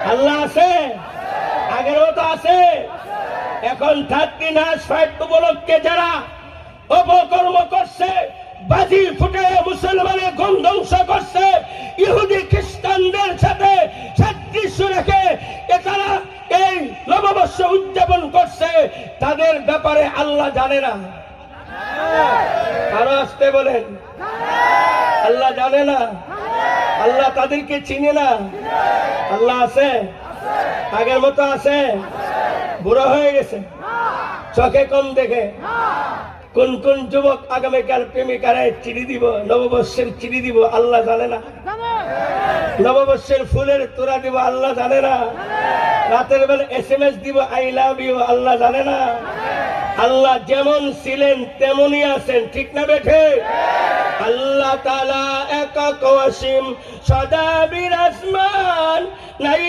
আল্লাহ আছে, আগের মতো আছে। এখন 13 উপলক্ষে যারা অপকর্ম করছে, বাজি ফুটে মুসলমানের গম ধ্বংস করছে, ইহুদি খ্রিস্টানদের সাথে সাদৃশ্য রেখে তারা এই নববর্ষ উদযাপন করছে, তাদের ব্যাপারে আল্লাহ জানে না? আরো আসতে বলেন, আল্লাহ জানে না? আল্লাহ তাদেরকে চিনে না? আল্লাহ আছে, আগের মতো আছে? বুড়ো হয়ে গেছে, চোখে কম দেখে? কোন কোন যুবক আগামীকাল প্রেমিকারে চিঠি দিব, নববর্ষের চিঠি দিব, আল্লাহ জানে না? নববর্ষের ফুলের তোড়া দিব, আল্লাহ জানে না? রাতের বেলা SMS দিব, আই লাভ ইউ, আল্লাহ জানে না? আল্লাহ যেমন ছিলেন তেমনই আছেন, ঠিক না বেঠে? আল্লাহ তাআলা একক অসীম, সদা বিরাজমান, নাই